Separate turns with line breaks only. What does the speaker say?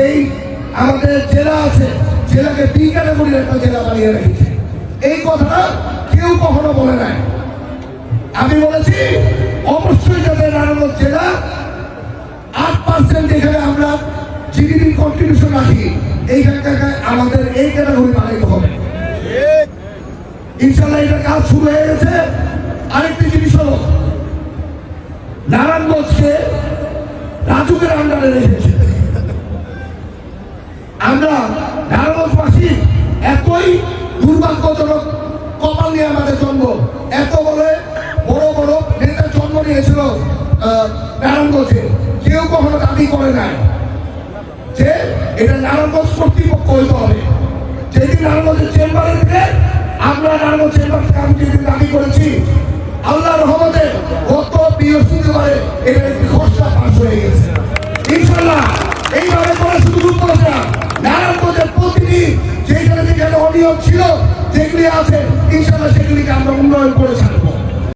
যেই আমাদের জেলা আছে, জেলাকে বি ক্যাটাগরির একটা জেলা বানিয়ে রেখেছে। এই কথাটা কেউ কখনো বলে নাই। আমি বলেছি অবশ্যই যাতে নারায়ণগঞ্জ জেলা 8% যেখানে আমরা জিডিপি কন্ট্রিবিউশন রাখি, এইখানটাকে আমাদের এই ক্যাটাগরি বানাইতে হবে। ইনশাল্লাহ এটা কাজ শুরু হয়ে গেছে। আরেকটি জিনিস হলো, নারায়ণগঞ্জকে রাজুকের আন্ডারে রেখেছে। আমরা নারায়ণগঞ্জবাসী এতই দুর্ভাগ্যজনক কপাল নিয়ে আমাদের জন্ম, এত বলে বড় বড় নেতার জন্ম নিয়েছিল নারায়ণগঞ্জে, কেউ কখনো দাবি করে নাই যে এটা নারায়ণগঞ্জ কর্তৃপক্ষ হইতে হবে। যেদিন নারায়ণগঞ্জের চেম্বারে থেকে আমরা নারায়ণগঞ্জ চেম্বার থেকে আমি যেদিন দাবি করেছি, আল্লাহ রহমতে গত বৃহস্পতিবারে এটা একটি খসড়া পাস হয়ে গেছে। ইনশাল্লাহ এইভাবে করে শুধু বলছে না, নারায়ণগঞ্জের প্রতিটি যেখানে যেখানে অনিয়ম ছিল যেগুলি আছে, ইনশাল্লাহ সেগুলিকে আমরা উন্নয়ন করে ছাড়বো।